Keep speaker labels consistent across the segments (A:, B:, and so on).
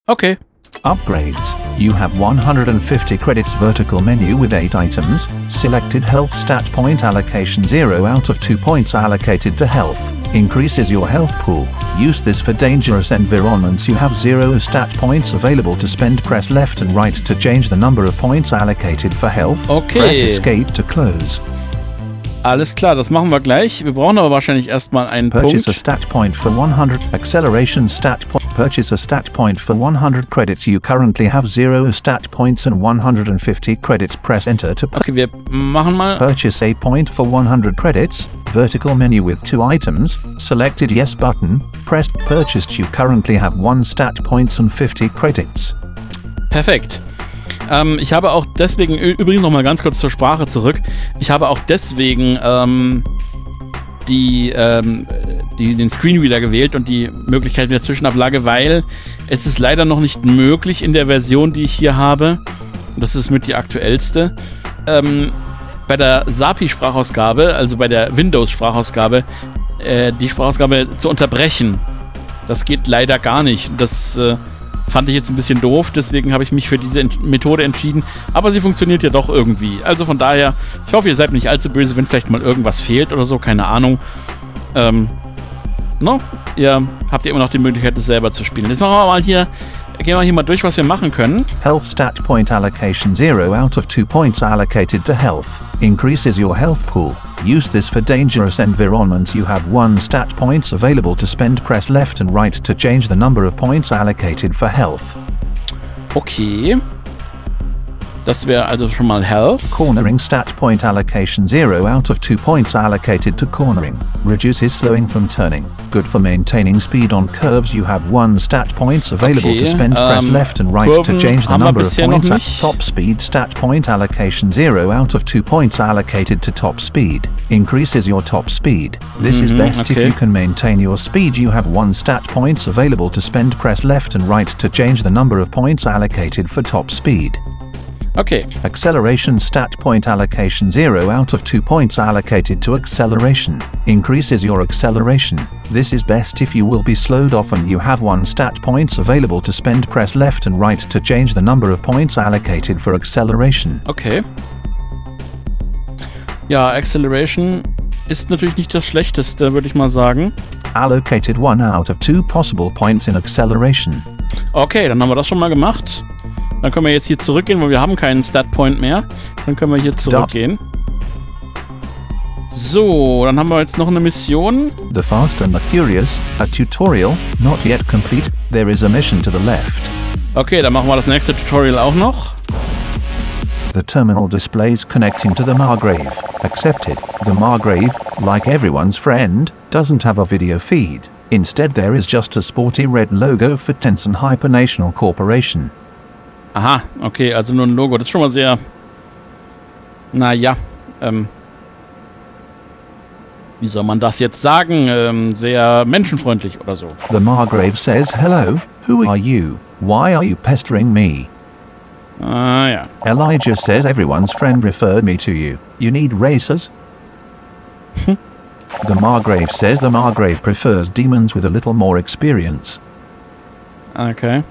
A: Okay.
B: Upgrades. You have 150 credits vertical menu with 8 items. Selected health stat point allocation 0 out of 2 points allocated to health. Increases your health pool. Use this for dangerous environments. You have 0 stat points available to spend. Press left and right to change the number of points allocated for health.
A: Okay.
B: Press escape to close.
A: Alles klar, das machen wir gleich. Wir brauchen aber wahrscheinlich erstmal einen
B: Purchase
A: Punkt.
B: a stat point for 100. Acceleration stat point. Purchase a stat point for 100 credits. You currently have 0 stat points and 150 credits. Press enter to
A: Okay, wir machen mal...
B: purchase a point for 100 credits. Vertical menu with 2 items. Selected yes button. Press purchased. You currently have 1 stat points and 50 credits.
A: Perfekt. Ich habe auch deswegen, übrigens nochmal ganz kurz zur Sprache zurück, ich habe auch deswegen den Screenreader gewählt und die Möglichkeit der Zwischenablage, weil es ist leider noch nicht möglich in der Version, die ich hier habe, und das ist mit die aktuellste, bei der SAPI-Sprachausgabe, also bei der Windows-Sprachausgabe, die Sprachausgabe zu unterbrechen. Das geht leider gar nicht. Das fand ich jetzt ein bisschen doof, deswegen habe ich mich für diese Methode entschieden. Aber sie funktioniert ja doch irgendwie. Also von daher, ich hoffe, ihr seid nicht allzu böse, wenn vielleicht mal irgendwas fehlt oder so, keine Ahnung. Ihr habt ja immer noch die Möglichkeit, das selber zu spielen. Jetzt machen wir mal hier, gehen wir hier mal durch, was wir machen können.
B: Health stat point allocation 0 out of 2 points allocated to health. Increases your health pool. Use this for dangerous environments. You have 1 stat points available to spend. Press left and right to change the number of points allocated for health.
A: Okay. Das wäre also schon mal Health.
B: Cornering stat point allocation 0 out of 2 points allocated to cornering. Reduces slowing from turning. Good for maintaining speed on curbs. You have 1 stat points available to spend. Press left and right to change the number of points at top speed. Stat point allocation 0 out of 2 points allocated to top speed. Increases your top speed. This is best if you can maintain your speed. You have 1 stat points available to spend. Press left and right to change the number of points allocated for top speed.
A: Okay.
B: Acceleration stat point allocation 0 out of 2 points allocated to acceleration. Increases your acceleration. This is best if you will be slowed often. You have 1 stat points available to spend. Press left and right to change the number of points allocated for acceleration.
A: Okay. Ja, Acceleration ist natürlich nicht das Schlechteste, würde ich mal sagen.
B: Allocated 1 out of 2 possible points in acceleration.
A: Okay, dann haben wir das schon mal gemacht. Dann können wir jetzt hier zurückgehen, weil wir haben keinen Stat-Point mehr. Dann können wir hier zurückgehen. So, dann haben wir jetzt noch eine Mission.
B: The Fast and the Curious, a tutorial, not yet complete. There is a mission to the left.
A: Okay, dann machen wir das nächste Tutorial auch noch.
B: The terminal displays connecting to the Margrave. Accepted. The Margrave, like everyone's friend, doesn't have a video feed. Instead there is just a sporty red logo for Tencent Hypernational Corporation.
A: Aha, okay, also nur ein Logo. Das ist schon mal sehr, naja, wie soll man das jetzt sagen? Sehr menschenfreundlich oder so.
B: The Margrave says, hello, who are you? Why are you pestering me?
A: Ah, ja.
B: Elijah says everyone's friend referred me to you. You need racers? The Margrave says the Margrave prefers demons with a little more experience.
A: Okay.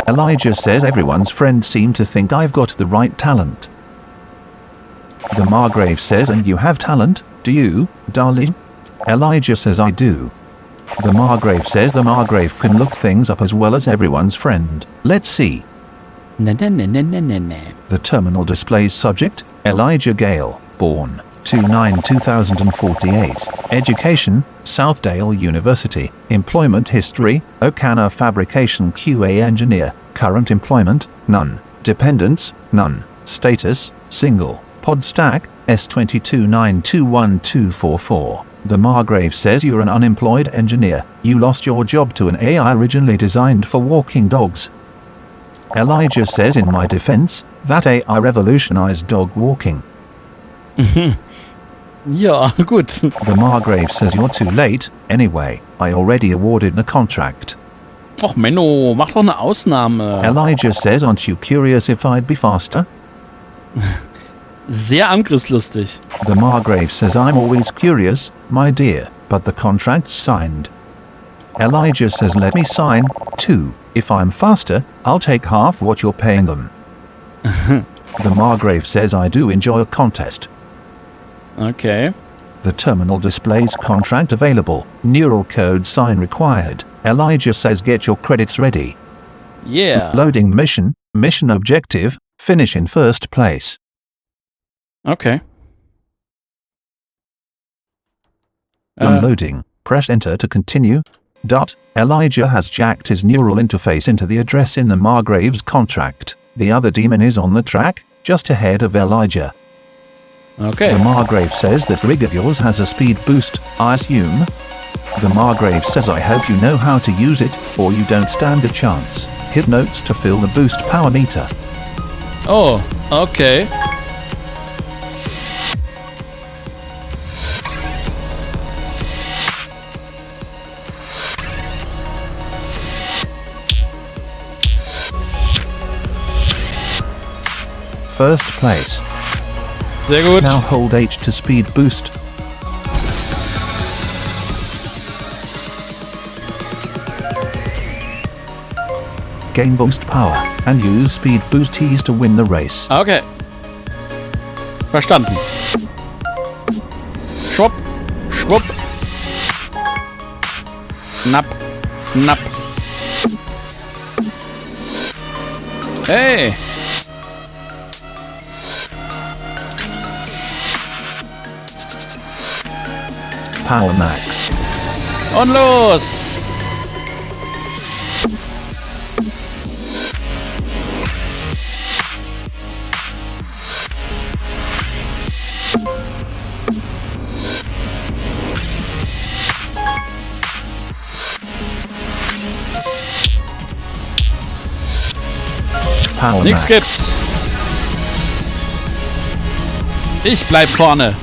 B: Elijah says everyone's friends seem to think I've got the right talent. The Margrave says, and you have talent, do you, darling? Elijah says I do. The Margrave says the Margrave can look things up as well as everyone's friend. Let's see. The terminal displays subject, Elijah Gale, born 2/9/2048. Education, Southdale University. Employment history, Okana Fabrication QA Engineer. Current employment, none. Dependents, none. Status, single. Pod stack, S22921244. The Margrave says you're an unemployed engineer. You lost your job to an AI originally designed for walking dogs. Elijah says in my defense, that AI revolutionized dog walking.
A: Ja, gut.
B: The Margrave says you're too late. Anyway, I already awarded the contract.
A: Och Menno, mach doch eine Ausnahme.
B: Elijah says, aren't you curious if I'd be faster?
A: Sehr angriffslustig.
B: The Margrave says I'm always curious, my dear, but the contract's signed. Elijah says let me sign, too. If I'm faster, I'll take half what you're paying them. The Margrave says I do enjoy a contest.
A: Okay.
B: The terminal displays contract available. Neural code sign required. Elijah says get your credits ready.
A: Yeah.
B: Loading mission. Mission objective. Finish in first place.
A: Okay.
B: Unloading. Press enter to continue. Elijah has jacked his neural interface into the address in the Margrave's contract. The other demon is on the track, just ahead of Elijah.
A: Okay.
B: The Margrave says that rig of yours has a speed boost, I assume. The Margrave says I hope you know how to use it, or you don't stand a chance. Hit notes to fill the boost power meter.
A: Oh, okay.
B: First place.
A: Sehr gut.
B: Now hold H to speed boost. Gain boost power and use speed boost keys to win the race.
A: Okay. Verstanden. Schwupp, schwupp. Schnapp, schnapp. Hey.
B: Power Max.
A: Und los.
B: Power
A: Nix
B: Max.
A: gibt's. Ich bleib vorne.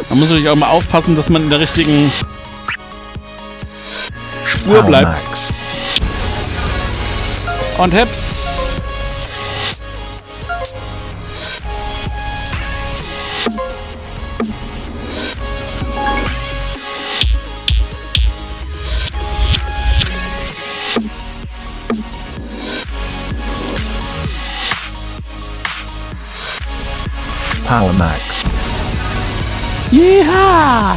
A: Man muss natürlich auch mal aufpassen, dass man in der richtigen Spur
B: Power
A: bleibt.
B: Max.
A: Und heps.
B: Power Max.
A: Ja.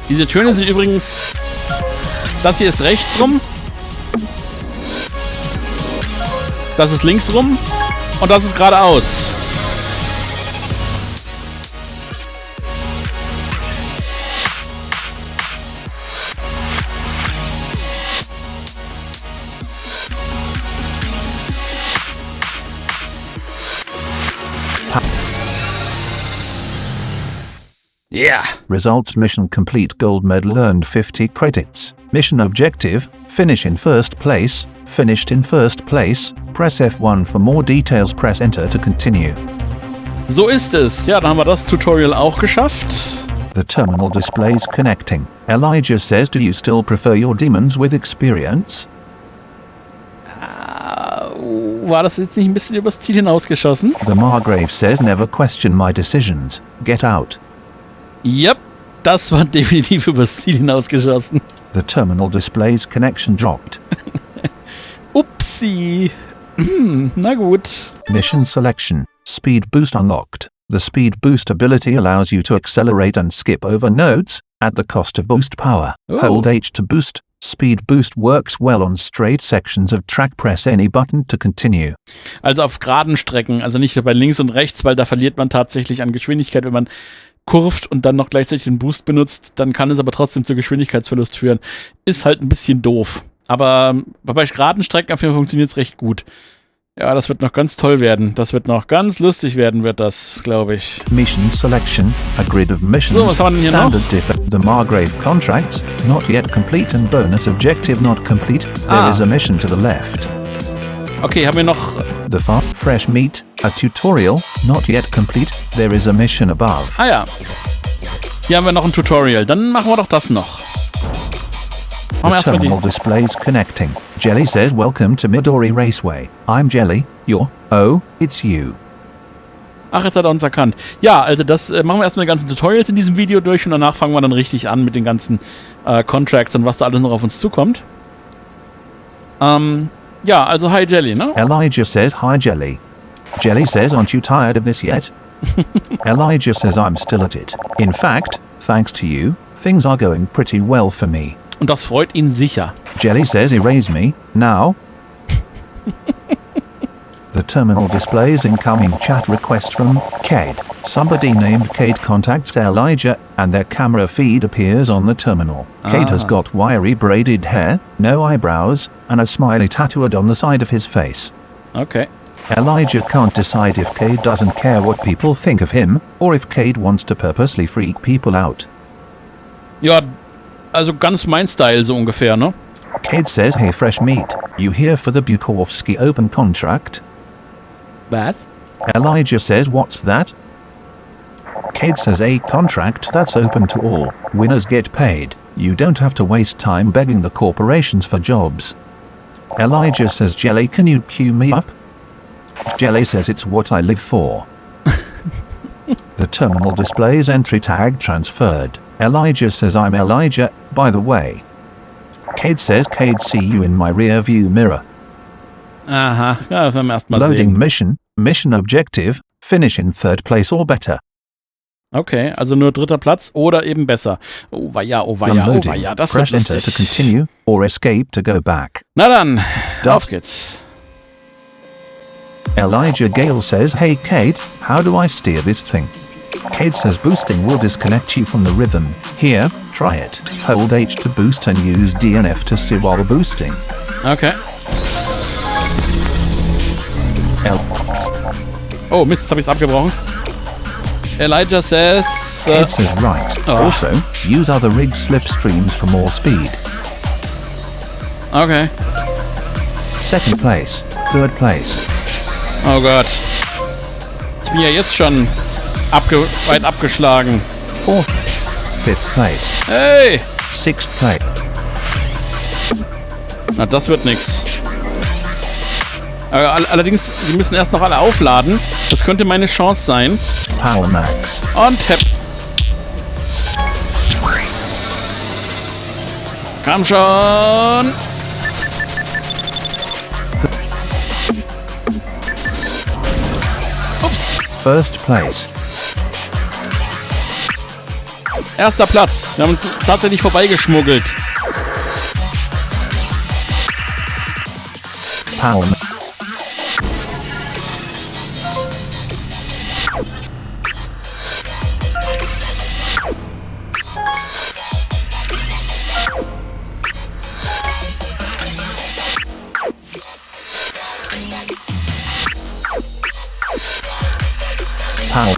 A: Diese Töne sind übrigens... Das hier ist rechts rum. Das ist links rum. Und das ist geradeaus. Yeah.
B: Results mission complete, gold medal earned 50 credits. Mission objective, finish in first place, finished in first place. Press F1 for more details, press enter to continue.
A: So ist es. Ja, dann haben wir das Tutorial auch geschafft.
B: The terminal displays connecting. Elijah says, do you still prefer your demons with experience?
A: War das jetzt nicht ein bisschen übers Ziel hinausgeschossen?
B: The Margrave says, never question my decisions. Get out.
A: Yep, das war definitiv übers Ziel hinausgeschossen.
B: The terminal displays connection dropped.
A: Upsi. Na gut.
B: Mission selection. Speed boost unlocked. The speed boost ability allows you to accelerate and skip over nodes at the cost of boost power.
A: Oh.
B: Hold H to boost. Speed boost works well on straight sections of track. Press any button to continue.
A: Also auf geraden Strecken, also nicht bei links und rechts, weil da verliert man tatsächlich an Geschwindigkeit, wenn man kurvt und dann noch gleichzeitig den Boost benutzt, dann kann es aber trotzdem zu Geschwindigkeitsverlust führen. Ist halt ein bisschen doof. Aber bei geraden Strecken auf jeden Fall funktioniert es recht gut. Ja, das wird noch ganz toll werden. Das wird noch ganz lustig werden, wird das, glaube ich.
B: Mission selection. A grid of missions.
A: So, was haben wir denn hier noch?
B: The Margrave contracts. Not yet complete and bonus objective not complete. There is a mission to the left.
A: Okay, haben wir noch...
B: The fresh meat, a tutorial, not yet complete. There is a mission above.
A: Ah ja. Hier haben wir noch ein Tutorial. Dann machen wir doch das noch.
B: The terminal displays connecting. Jelly says, welcome to Midori Raceway. I'm Jelly. You're... Oh, it's you.
A: Ach, jetzt hat er uns erkannt. Ja, also das machen wir erstmal die ganzen Tutorials in diesem Video durch und danach fangen wir dann richtig an mit den ganzen Contracts und was da alles noch auf uns zukommt. Ja, also hi Jelly, ne?
B: Elijah says, hi Jelly. Jelly says, aren't you tired of this yet? Elijah says, I'm still at it. In fact, thanks to you, things are going pretty well for me.
A: Und das freut ihn sicher.
B: Jelly says, erase me, now. The terminal displays incoming chat request from Cade. Somebody named Cade contacts Elijah, and their camera feed appears on the terminal. Cade has got wiry braided hair, no eyebrows, and a smiley tattooed on the side of his face.
A: Okay.
B: Elijah can't decide if Cade doesn't care what people think of him, or if Cade wants to purposely freak people out.
A: Ja, also ganz mein Style so ungefähr, ne?
B: Cade says, hey fresh meat, you here for the Bukowski open contract?
A: Was?
B: Elijah says, what's that? Cade says, a contract that's open to all. Winners get paid. You don't have to waste time begging the corporations for jobs. Elijah says, Jelly, can you cue me up? Jelly says, it's what I live for. The terminal displays entry tag transferred. Elijah says, I'm Elijah, by the way. Cade says, Cade, see you in my rear view mirror.
A: Aha, ja, das werden wir erstmal
B: Loading
A: sehen.
B: Mission objective, finish in third place or better.
A: Okay, also nur 3. Platz oder eben besser. Oh weia, oh weia, oh weia, das wird
B: Press enter to
A: lustig.
B: continue or escape to go back.
A: Na dann, auf geht's.
B: Elijah Gale says, hey Cade, how do I steer this thing? Cade says, boosting will disconnect you from the rhythm. Here, try it. Hold H to boost and use D and F to steer while boosting.
A: Okay. Oh Mist, jetzt hab ich's abgebrochen. Elijah says...
B: Cade says, right. Also, use other rig slipstreams for more speed.
A: Okay.
B: Second place. Third place.
A: Oh Gott. Ich bin ja jetzt schon weit abgeschlagen.
B: Fourth. Fifth place.
A: Hey!
B: Sixth place.
A: Na, das wird nix. Allerdings, die müssen erst noch alle aufladen. Das könnte meine Chance sein.
B: Power Max.
A: Und Tap. Komm schon. Ups.
B: First place.
A: Erster Platz. Wir haben uns tatsächlich vorbeigeschmuggelt.
B: Power Max. Power.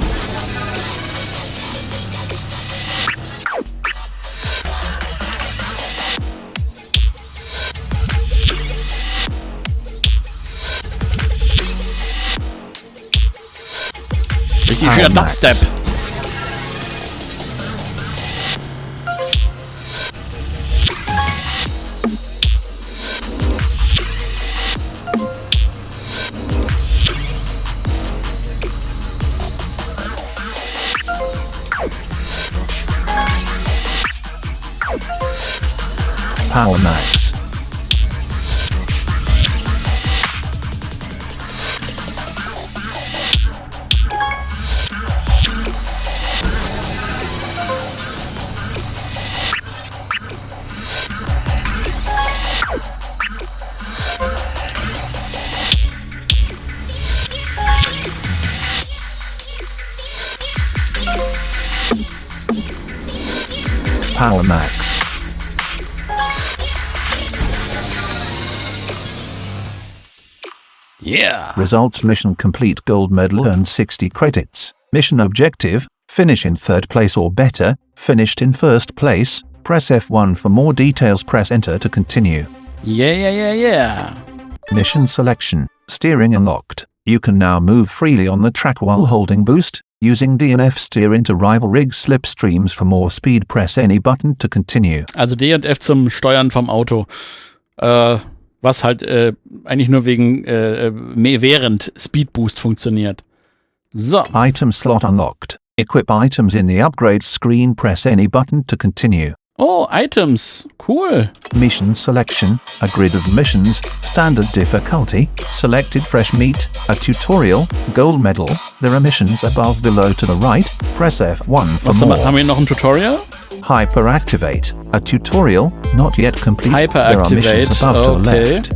A: Richtig schöner Dubstep.
B: Power Max. Power Max.
A: Yeah.
B: Results mission complete gold medal earned 60 credits. Mission objective, finish in third place or better, finished in first place, press F1 for more details, press enter to continue.
A: Yeah.
B: Mission selection, Steering unlocked. You can now move freely on the track while holding boost. Using D and F steer into rival rig slipstreams for more speed. Press any button to continue.
A: Also D und F zum Steuern vom Auto. Was halt eigentlich nur wegen während Speedboost funktioniert. So.
B: Item slot unlocked. Equip items in the upgrade screen. Press any button to continue.
A: Oh, Items. Cool.
B: Mission selection. A grid of missions. Standard difficulty. Selected fresh meat. A tutorial. Gold medal. There are missions above, below, to the right. Press F1 for more.
A: Haben wir noch ein Tutorial?
B: Hyperactivate. A tutorial. Not yet complete.
A: Hyperactivate.
B: There are missions above to the left.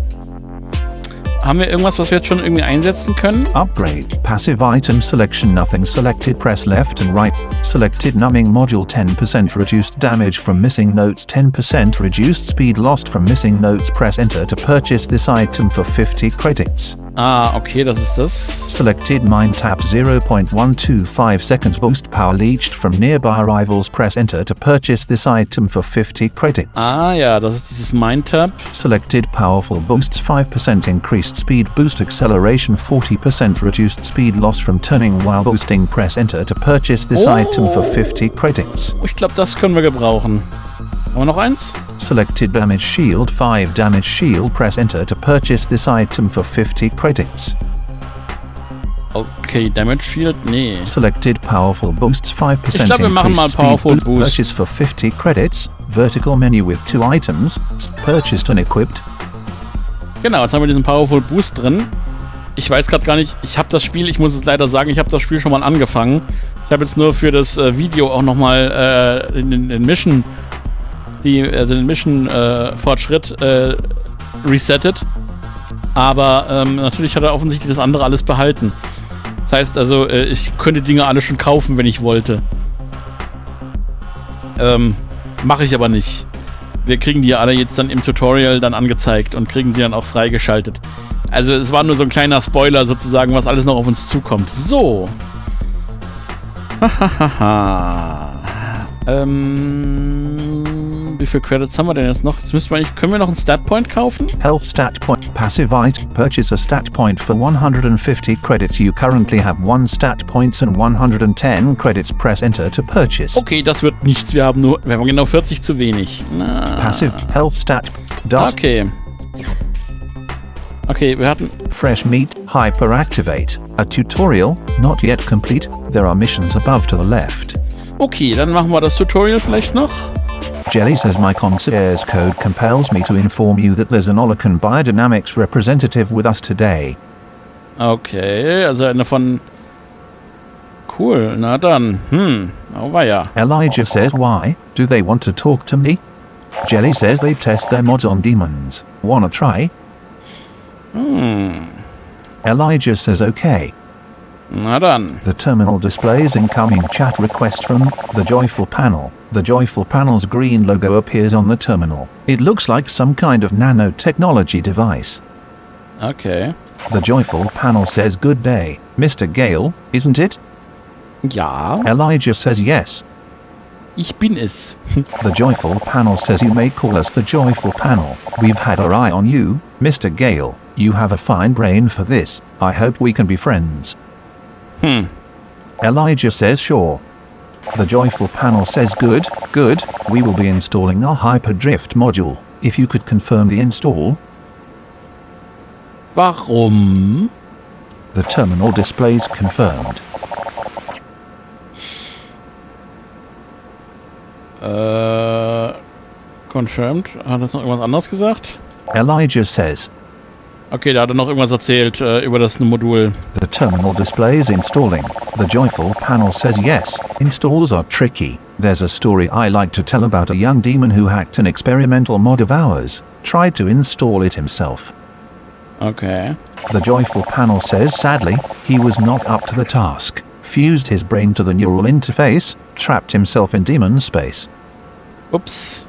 A: Haben wir irgendwas, was wir jetzt schon irgendwie einsetzen können?
B: Upgrade. Passive item selection. Nothing selected. Press left and right. Selected numbing module. 10% reduced damage from missing notes. 10% reduced speed lost from missing notes. Press enter to purchase this item for 50 credits.
A: Ah, okay, das ist das.
B: Selected mine tap. 0.125 seconds boost power leached from nearby rivals. Press enter to purchase this item for 50 credits.
A: Ah ja, das ist dieses Mine Tab.
B: Selected powerful boosts. 5% increased speed boost acceleration. 40% reduced speed loss from turning while boosting. Press enter to purchase this item for 50 credits.
A: Ich glaube, das können wir gebrauchen. Haben wir noch eins?
B: Selected damage shield. 5 damage shield. Press enter to purchase this item for 50 credits.
A: Okay, Damage Shield? Nee.
B: Selected powerful boosts. 5%
A: Ich glaube, wir machen mal Powerful Boost.
B: Purchase for 50 credits. Vertical menu with 2 items. Purchased and equipped.
A: Genau, jetzt haben wir diesen Powerful Boost drin. Ich weiß gerade gar nicht, ich habe das Spiel, ich muss es leider sagen, ich habe das Spiel schon mal angefangen. Ich habe jetzt nur für das Video auch nochmal den Mission, den Mission-Fortschritt resettet. Aber natürlich hat er offensichtlich das andere alles behalten. Das heißt also, ich könnte Dinge alle schon kaufen, wenn ich wollte. Mache ich aber nicht. Wir kriegen die ja alle jetzt dann im Tutorial dann angezeigt und kriegen sie dann auch freigeschaltet. Also es war nur so ein kleiner Spoiler sozusagen, was alles noch auf uns zukommt. So. Wie viele Credits haben wir denn jetzt noch? Jetzt müssen wir eigentlich, können wir noch einen Statpoint kaufen?
B: Health Stat Point. Passive item. Purchase a Stat Point for 150 credits. You currently have 1 Stat Points and 110 credits. Press enter to purchase.
A: Okay, das wird nichts. Wir haben genau 40 zu wenig.
B: Passive Health Stat.
A: Okay. Okay, wir hatten...
B: Fresh meat. Hyperactivate. A tutorial. Not yet complete. There are missions above to the left.
A: Okay, dann machen wir das Tutorial vielleicht noch.
B: Jelly says my concierge code compels me to inform you that there's an Olacan biodynamics representative with us today.
A: Okay, also eine von... Cool, na dann. Oh weia.
B: Elijah says why? Do they want to talk to me? Jelly says they test their mods on demons. Wanna try? Elijah says okay.
A: Na dann.
B: The terminal displays incoming chat request from the Joyful panel. The Joyful panel's green logo appears on the terminal. It looks like some kind of nanotechnology device.
A: Okay.
B: The Joyful panel says good day, Mr. Gale, isn't it?
A: Ja.
B: Elijah says yes.
A: Ich bin es.
B: The Joyful panel says you may call us the Joyful panel. We've had our eye on you, Mr. Gale. You have a fine brain for this. I hope we can be friends. Elijah says sure. The Joyful panel says good. We will be installing our Hyperdrift module. If you could confirm the install.
A: Warum?
B: The terminal displays confirmed.
A: Confirmed. Hat er noch irgendwas anderes gesagt?
B: Elijah says.
A: Okay, da hat er noch irgendwas erzählt über das Modul.
B: The terminal display is installing. The Joyful panel says yes. Installs are tricky. There's a story I like to tell about a young demon who hacked an experimental mod of ours. Tried to install it himself.
A: Okay.
B: The Joyful panel says sadly, he was not up to the task. Fused his brain to the neural interface. Trapped himself in demon space.
A: Ups.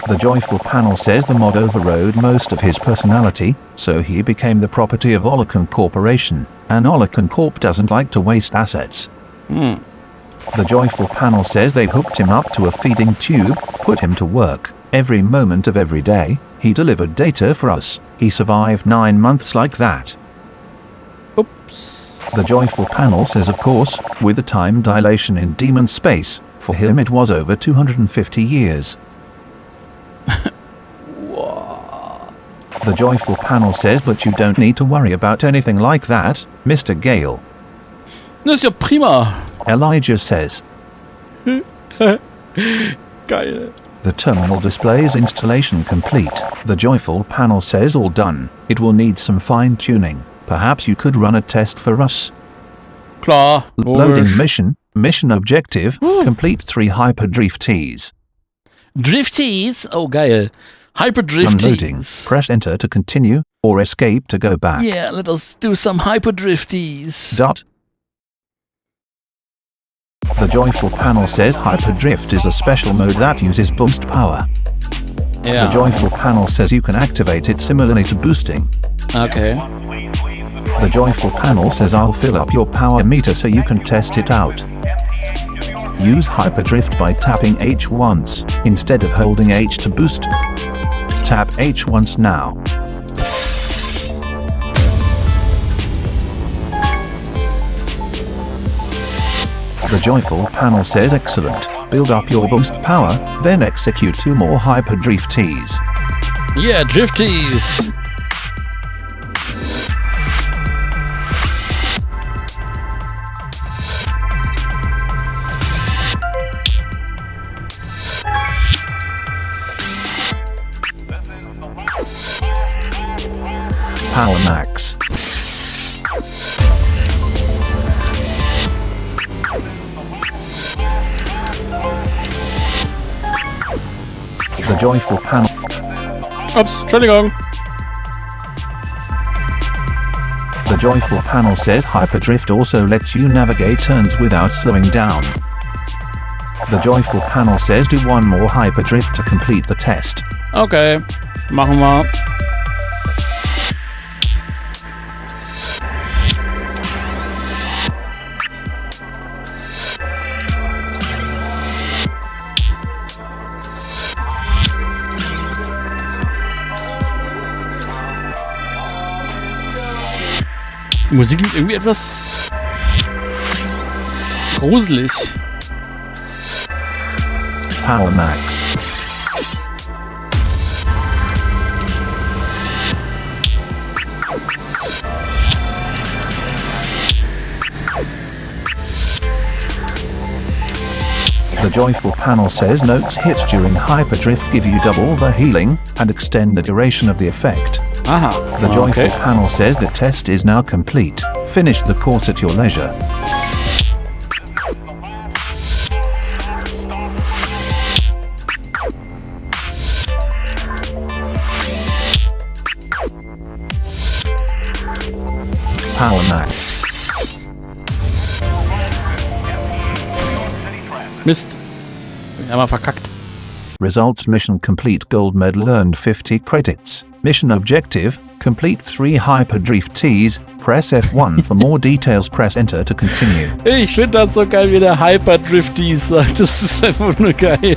B: The Joyful panel says the mod overrode most of his personality, so he became the property of Olacan Corporation, and Olacan Corp doesn't like to waste assets. The Joyful panel says they hooked him up to a feeding tube, put him to work. Every moment of every day, he delivered data for us. He survived 9 months like that.
A: Ups.
B: The joyful panel says, of course, with the time dilation in demon space. For him it was over 250 years. The joyful panel says, but you don't need to worry about anything like that, Mr. Gale.
A: Das ist ja prima.
B: Elijah says.
A: Geil.
B: The terminal displays installation complete. The joyful panel says, all done. It will need some fine-tuning. Perhaps you could run a test for us.
A: Klar.
B: Loading mission. Mission objective. Complete 3 hyperdrifties.
A: Drifties? Oh, geil. Hyperdrifties.
B: Unloading. Press enter to continue, or escape to go back.
A: Yeah, let us do some hyperdrifties.
B: Dot. The joyful panel says hyperdrift is a special mode that uses boost power.
A: Yeah.
B: The joyful panel says you can activate it similarly to boosting.
A: Okay.
B: The joyful panel says I'll fill up your power meter so you can test it out. Use hyperdrift by tapping H once, instead of holding H to boost. Tap H once now. The joyful panel says excellent. Build up your boost power, then execute 2 more hyperdrifties.
A: Yeah, drifties.
B: Power max. The joyful panel.
A: Ups, Entschuldigung.
B: The joyful panel says hyperdrift also lets you navigate turns without slowing down. The joyful panel says do 1 more hyperdrift to complete the test.
A: Okay, machen wir. Die Musik klingt irgendwie etwas gruselig.
B: Power max. The joyful panel says notes hit during hyperdrift give you double the healing and extend the duration of the effect.
A: Aha.
B: The joyful panel says the test is now complete. Finish the course at your leisure. Power max.
A: Mist. Einmal verkackt.
B: Results mission complete, gold medal earned 50 credits. Mission objective, complete 3 hyperdrifties. Press F1 for more details, press enter to continue.
A: Ich finde das so geil, wie der Hyperdrifties sagt. Das ist einfach nur geil.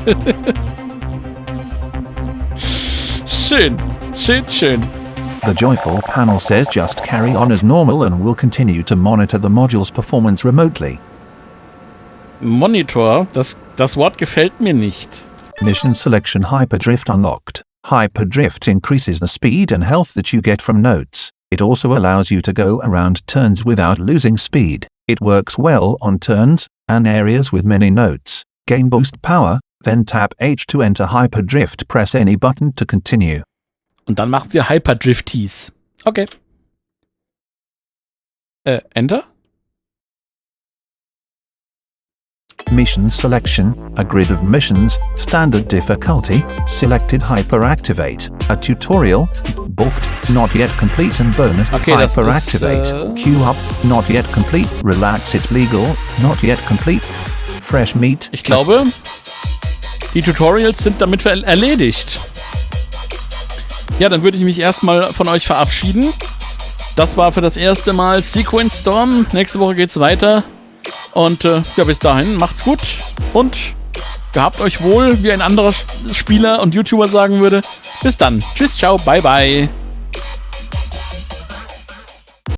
A: Schön. Schön, schön.
B: The joyful panel says just carry on as normal and will continue to monitor the module's performance remotely.
A: Monitor, das Wort gefällt mir nicht.
B: Mission selection hyperdrift unlocked. Hyperdrift increases the speed and health that you get from notes. It also allows you to go around turns without losing speed. It works well on turns and areas with many notes. Gain boost power, then tap H to enter hyperdrift. Press any button to continue.
A: Und dann machen wir Hyperdrifties. Okay. Enter?
B: Mission selection, a grid of missions, standard difficulty, selected hyperactivate, a tutorial, booked, not yet complete and bonus,
A: okay,
B: hyperactivate, queue up, not yet complete, relax it's legal, not yet complete, fresh meat.
A: Ich glaube, die Tutorials sind damit erledigt. Ja, dann würde ich mich erstmal von euch verabschieden. Das war für das erste Mal Sequence Storm. Nächste Woche geht's weiter. Und ja, bis dahin, macht's gut und gehabt euch wohl, wie ein anderer Spieler und YouTuber sagen würde. Bis dann. Tschüss, ciao, bye, bye.